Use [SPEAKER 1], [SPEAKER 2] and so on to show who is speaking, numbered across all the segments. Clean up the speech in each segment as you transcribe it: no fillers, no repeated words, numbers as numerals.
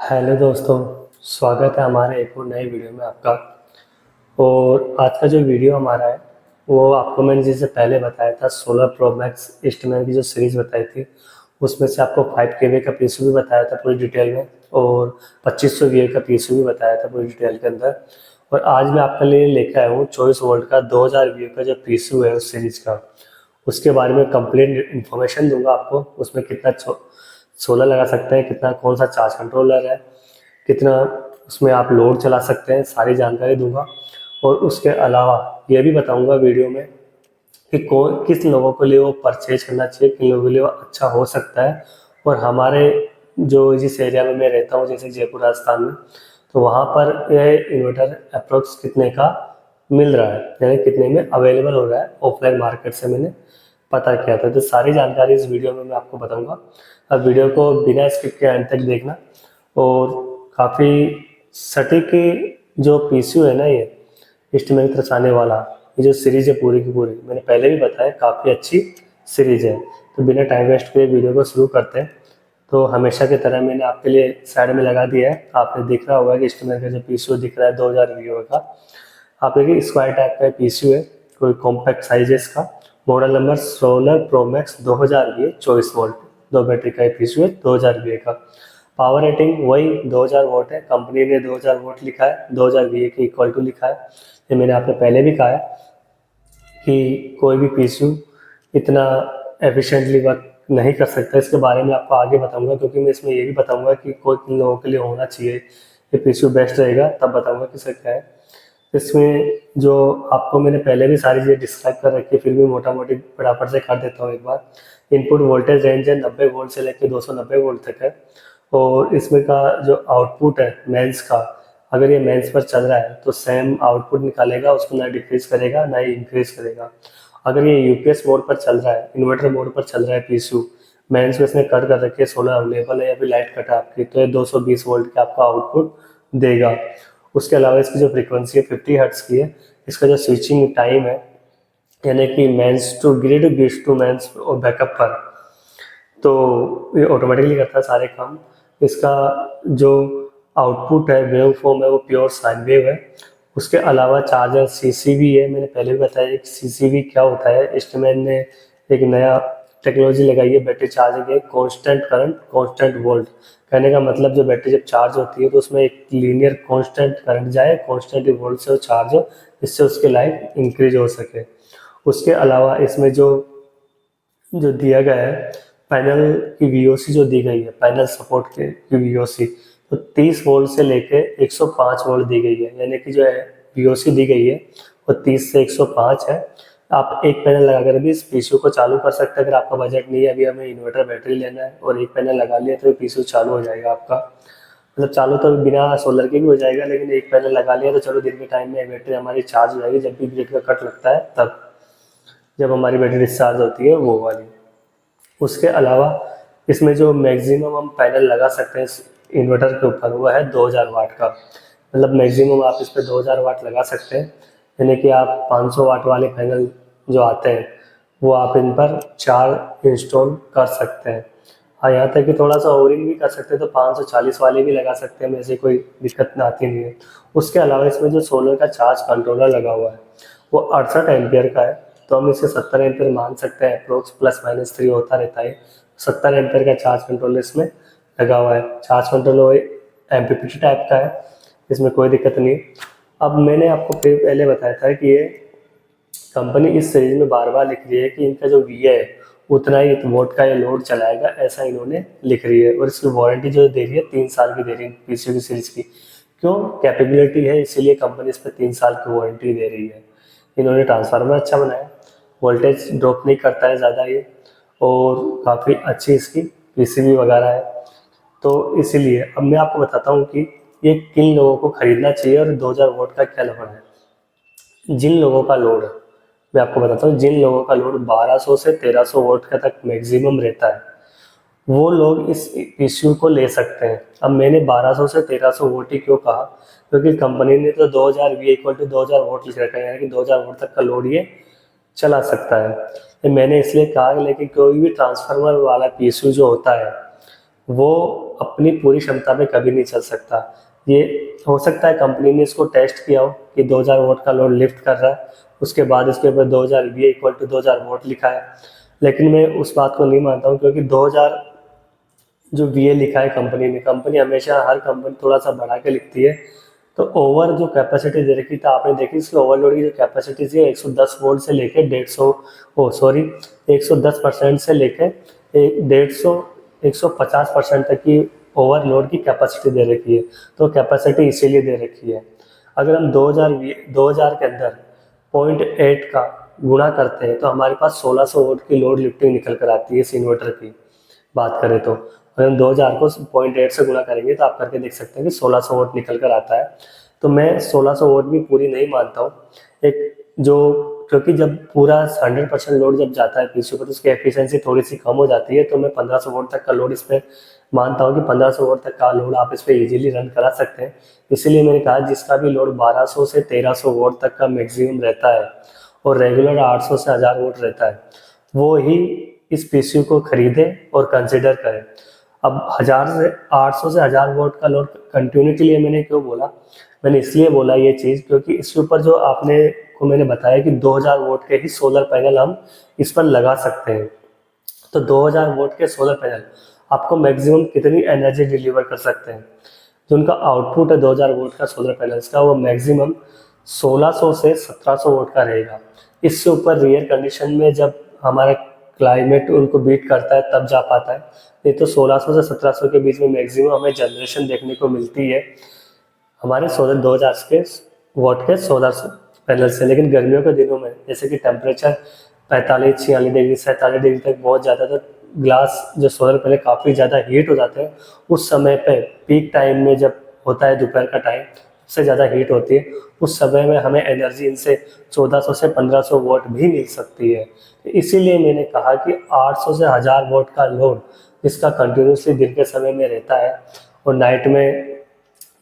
[SPEAKER 1] Hello दोस्तों, स्वागत है हमारे एक और नए वीडियो में आपका। और आज का जो वीडियो हमारा है वो आपको मैंने जैसे पहले बताया था 16 प्रो मैक्स ईस्टमैन की जो सीरीज़ बताई थी उसमें से आपको 5 kW का पीसीयू भी बताया था पूरी डिटेल में, और 2500 VA का पीसीयू भी बताया था पूरी डिटेल के अंदर। और आज मैं आपके लिए लेकर आया हूँ 24 वोल्ट का 2000 VA का जो पीसीयू है उस सीरीज़ का। उसके बारे में कंप्लीट इन्फॉर्मेशन दूंगा आपको। उसमें कितना सोलर लगा सकते हैं, कितना कौन सा चार्ज कंट्रोलर है, कितना उसमें आप लोड चला सकते हैं, सारी जानकारी दूंगा। और उसके अलावा ये भी बताऊंगा वीडियो में कि कौन किस लोगों के लिए वो परचेज करना चाहिए, किन लोगों के लिए वो अच्छा हो सकता है। और हमारे जो जिस एरिया में मैं रहता हूँ जैसे जयपुर राजस्थान में, तो वहाँ पर ये इन्वर्टर अप्रोक्स कितने का मिल रहा है, यानी कितने में अवेलेबल हो रहा है ऑफलाइन मार्केट से मैंने पता किया था। तो सारी जानकारी इस वीडियो में मैं आपको बताऊंगा। अब वीडियो को बिना स्किप के अंत तक देखना। और काफ़ी सटीक जो पीसीयू है ना, ये इस्टमेल तरसाने वाला, ये जो सीरीज़ है पूरी की पूरी मैंने पहले भी बताया काफ़ी अच्छी सीरीज़ है। तो बिना टाइम वेस्ट किए वीडियो को शुरू करते हैं। तो हमेशा की तरह मैंने आपके लिए साइड में लगा दिया है, आपने दिख रहा होगा कि इस्टमेल का जो पीसीयू दिख रहा है 2000 वीओ का। आप देखिए स्क्वायर टाइप का पीसीयू है, कोई कॉम्पैक्ट साइज है इसका। Model number 16 pro max 2000 VA 24 volt, दो बैटरी का पीसीयू है 2000 VA का। पावर रेटिंग वही 2000 वोट है, कंपनी ने 2000 वोट लिखा है, 2000 VA के इक्वल टू लिखा है। ये मैंने आपने पहले भी कहा है कि कोई भी पीसीयू इतना एफिशिएंटली वर्क नहीं कर सकता। इसके बारे में आपको आगे बताऊंगा, क्योंकि मैं इसमें ये भी बताऊंगा कि कोई किन लोगों के लिए होना चाहिए, ये पीसीयू बेस्ट रहेगा, तब बताऊंगा कि सर क्या है इसमें। जो आपको मैंने पहले भी सारी चीज़ें डिस्क्राइब कर रखी है, फिर भी मोटा मोटी फटाफट से कर देता हूँ एक बार। इनपुट वोल्टेज रेंज है 90 वोल्ट से लेकर 290 वोल्ट तक है। और इसमें का जो आउटपुट है मेंस का, अगर ये मेंस पर चल रहा है तो सेम आउटपुट निकालेगा, उसको ना डिक्रीज करेगा ना ही इंक्रीज करेगा। अगर ये यूपीएस मोड पर चल रहा है, इन्वर्टर मोड पर चल रहा है पीसीयू, मेंस में इसने कट कर रखी है, सोलर अवेलेबल है या फिर लाइट कट है आपकी, तो ये 220 वोल्ट का आपका आउटपुट देगा। उसके अलावा इसकी जो फ्रीक्वेंसी है 50 हर्ट्स की है। इसका जो स्विचिंग टाइम है, यानी कि mains to grid, grid to mains और बैकअप पर, तो ये ऑटोमेटिकली करता है सारे काम। इसका जो आउटपुट है वेव फॉर्म है वो प्योर साइन वेव है। उसके अलावा चार्जर सीसीवी है, मैंने पहले भी बताया कि सीसीवी क्या होता है। इंस्ट्रूमेंट ने एक नया टेक्नोलॉजी लगाई है बैटरी चार्जिंग है, कांस्टेंट करंट कांस्टेंट वोल्ट। कहने का मतलब जो बैटरी जब चार्ज होती है तो उसमें एक लीनियर कांस्टेंट करंट जाए, कांस्टेंट वोल्ट से वो चार्ज हो, जिससे उसकी लाइफ इंक्रीज हो सके। उसके अलावा इसमें जो जो दिया गया है पैनल की वीओसी जो दी गई है, पैनल सपोर्ट की वीओसी, तो 30 वोल्ट से लेके 105 वोल्ट दी गई है। यानी कि जो है वीओसी दी गई है वो 30 से 105 है। आप एक पैनल लगाकर भी इस पीसीयू को चालू कर सकते हैं। अगर आपका बजट नहीं है, अभी हमें इन्वर्टर बैटरी लेना है और एक पैनल लगा लिया, तो पीसीयू चालू हो जाएगा आपका। मतलब चालू तो बिना सोलर के भी हो जाएगा, लेकिन एक पैनल लगा लिया तो चलो दिन के टाइम में बैटरी हमारी चार्ज हो जाएगी, जब भी ग्रिड का कट लगता है तब, जब हमारी बैटरी डिस्चार्ज होती है वो वाली। उसके अलावा इसमें जो मैक्सिमम हम पैनल लगा सकते हैं इस इन्वर्टर के ऊपर वो है 2000 वाट का। मतलब मैक्सिमम आप इस पर 2000 वाट लगा सकते हैं। यानी कि आप 500 वाट वाले पैनल जो आते हैं वो आप इन पर 4 इंस्टॉल कर सकते हैं। हाँ, यहाँ तक कि थोड़ा सा ओवरिंग भी कर सकते हैं तो 540 वाले भी लगा सकते हैं, में से कोई दिक्कत ना आती नहीं है। उसके अलावा इसमें जो सोलर का चार्ज कंट्रोलर लगा हुआ है वो 68 एम्पियर का है, तो हम इसे 70 एम्पियर मान सकते हैं, अप्रोक्स प्लस माइनस 3 होता रहता है। 70 एम्पियर का चार्ज कंट्रोलर इसमें लगा हुआ है। चार्ज कंट्रोलर एमपीपीटी टाइप का है, इसमें कोई दिक्कत नहीं। अब मैंने आपको फिर पहले बताया था कि ये कंपनी इस सीरीज में बार बार लिख रही है कि इनका जो वी है उतना ही वोट का ये लोड चलाएगा, ऐसा इन्होंने लिख रही है। और इसकी वारंटी जो दे रही है 3 साल की दे रही है पीसीयू की सीरीज की। क्यों? कैपेबिलिटी है, इसीलिए कंपनी इस पर 3 साल की वारंटी दे रही है। इन्होंने ट्रांसफार्मर अच्छा बनाया, वोल्टेज ड्रॉप नहीं करता है ज़्यादा ये, और काफ़ी अच्छी इसकी पीसीबी वगैरह है। तो इसीलिए अब मैं आपको बताता हूँ कि ये किन लोगों को खरीदना चाहिए और 2000 वोट का क्या लफड़ है। जिन लोगों का लोड, मैं आपको बताता हूँ, जिन लोगों का लोड 1200 से 1300 वोट का तक मैक्सिमम रहता है वो लोग इस पीसीयू को ले सकते हैं। अब मैंने 1200 से 1300 वोट ही क्यों कहा, क्योंकि कंपनी ने तो 2000 वी इक्वल टू 2000 वोट लिख रखा है, यानी कि 2000 वोट तक का लोड ये चला सकता है। ये मैंने इसलिए कहा, लेकिन कोई भी ट्रांसफार्मर वाला पीसीयू जो होता है वो अपनी पूरी क्षमता पे कभी नहीं चल सकता। ये हो सकता है कंपनी ने इसको टेस्ट किया हो कि 2000 वोट का लोड लिफ्ट कर रहा है, उसके बाद इसके ऊपर 2000 वी इक्वल टू 2000 वोट लिखा है, लेकिन मैं उस बात को नहीं मानता हूँ, क्योंकि 2000 जो वी लिखा है कंपनी ने, कंपनी हमेशा हर कंपनी थोड़ा सा बढ़ा के लिखती है। तो ओवर जो कैपेसिटी दे रखी था आपने देखी, इसकी ओवरलोड की जो कैपेसिटी थी 110 वोल्ट से लेके 150, ओ सॉरी 110% से लेके 150 150% तक की ओवरलोड की कैपेसिटी दे रखी है। तो कैपेसिटी इसीलिए दे रखी है। अगर हम 2000 के अंदर 0.8 का गुणा करते हैं तो हमारे पास 1600 वोट की लोड लिफ्टिंग निकल कर आती है इस इन्वर्टर की बात करें तो। अगर हम 2000 को 0.8 से गुणा करेंगे तो आप करके देख सकते हैं कि 1600 वोट निकल कर आता है। तो मैं 1600 वोट भी पूरी नहीं मानता हूँ। एक जो, क्योंकि जब पूरा 100% लोड जब जाता है पीसीयू पर तो उसकी एफिशिएंसी थोड़ी सी कम हो जाती है। तो मैं 1500 वोट तक का लोड इस पर मानता हूँ कि 1500 वोट तक का लोड आप इस पर ईजिली रन करा सकते हैं। इसीलिए मैंने कहा जिसका भी लोड 1200 से 1300 वोट तक का मैक्सिमम रहता है और रेगुलर 800 से 1000 वोट रहता है, वो ही इस पीसीयू को खरीदे और कंसिडर करें। अब 800 से 1000 वोट का लोड कंटिन्यू के लिए मैंने क्यों बोला, मैंने इसलिए बोला ये चीज़ क्योंकि इसके ऊपर जो आपने को मैंने बताया कि 2000 वोट के ही सोलर पैनल हम इस पर लगा सकते हैं। तो 2000 वोट के सोलर पैनल आपको मैक्सिमम कितनी एनर्जी डिलीवर कर सकते हैं। जो उनका आउटपुट है 2000 वोट का सोलर पैनल्स का, वो मैक्सिमम 1600 से 1700 वोट का रहेगा। इससे ऊपर रेयर कंडीशन में जब हमारा क्लाइमेट उनको बीट करता है तब जा पाता है, नहीं तो 1600 से 1700 के बीच में मैक्सिमम हमें जनरेशन देखने को मिलती है हमारे सोलर 2000 के वोट के सोलर पैनल से। लेकिन गर्मियों के दिनों में जैसे कि टेम्परेचर 45-46 डिग्री 47 डिग्री तक बहुत ज़्यादा, तो ग्लास जो सोलर पैनल काफ़ी ज़्यादा हीट हो जाते हैं। उस समय पे पीक टाइम में जब होता है दोपहर का टाइम, सबसे ज़्यादा हीट होती है, उस समय में हमें एनर्जी इनसे 1400 से 1500 वोट भी मिल सकती है। तो इसीलिए मैंने कहा कि 800 से 1000 वोट का लोड जिसका कंटिन्यूसली दिन के समय में रहता है और नाइट में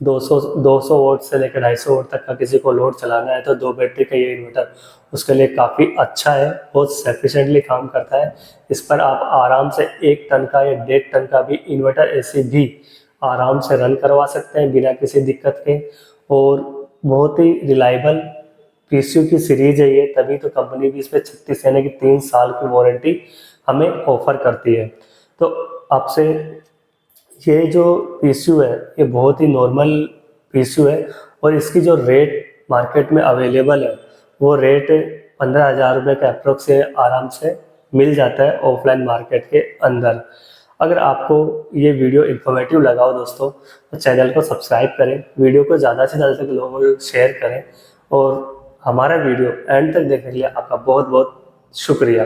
[SPEAKER 1] 200 वोट से लेकर 250 वोट तक का किसी को लोड चलाना है, तो 2 बैटरी का ये इन्वर्टर उसके लिए काफ़ी अच्छा है, बहुत सफिशेंटली काम करता है। इस पर आप आराम से 1 टन का या 1.5 टन का भी इन्वर्टर ऐसे भी आराम से रन करवा सकते हैं बिना किसी दिक्कत के। और बहुत ही रिलायबल पीसीयू की सीरीज है ये, तभी तो कंपनी भी इस पर 36 यानी कि 3 साल की वारंटी हमें ऑफर करती है। तो आपसे ये जो पीसीयू है ये बहुत ही नॉर्मल पीसीयू है और इसकी जो रेट मार्केट में अवेलेबल है वो रेट 15,000 रुपये के अप्रोक्स से आराम से मिल जाता है ऑफलाइन मार्केट के अंदर। अगर आपको ये वीडियो इन्फॉर्मेटिव लगा हो दोस्तों तो चैनल को सब्सक्राइब करें, वीडियो को ज़्यादा से ज़्यादा तक लोगों को शेयर करें और हमारा वीडियो एंड तक देखने के लिए आपका बहुत बहुत शुक्रिया।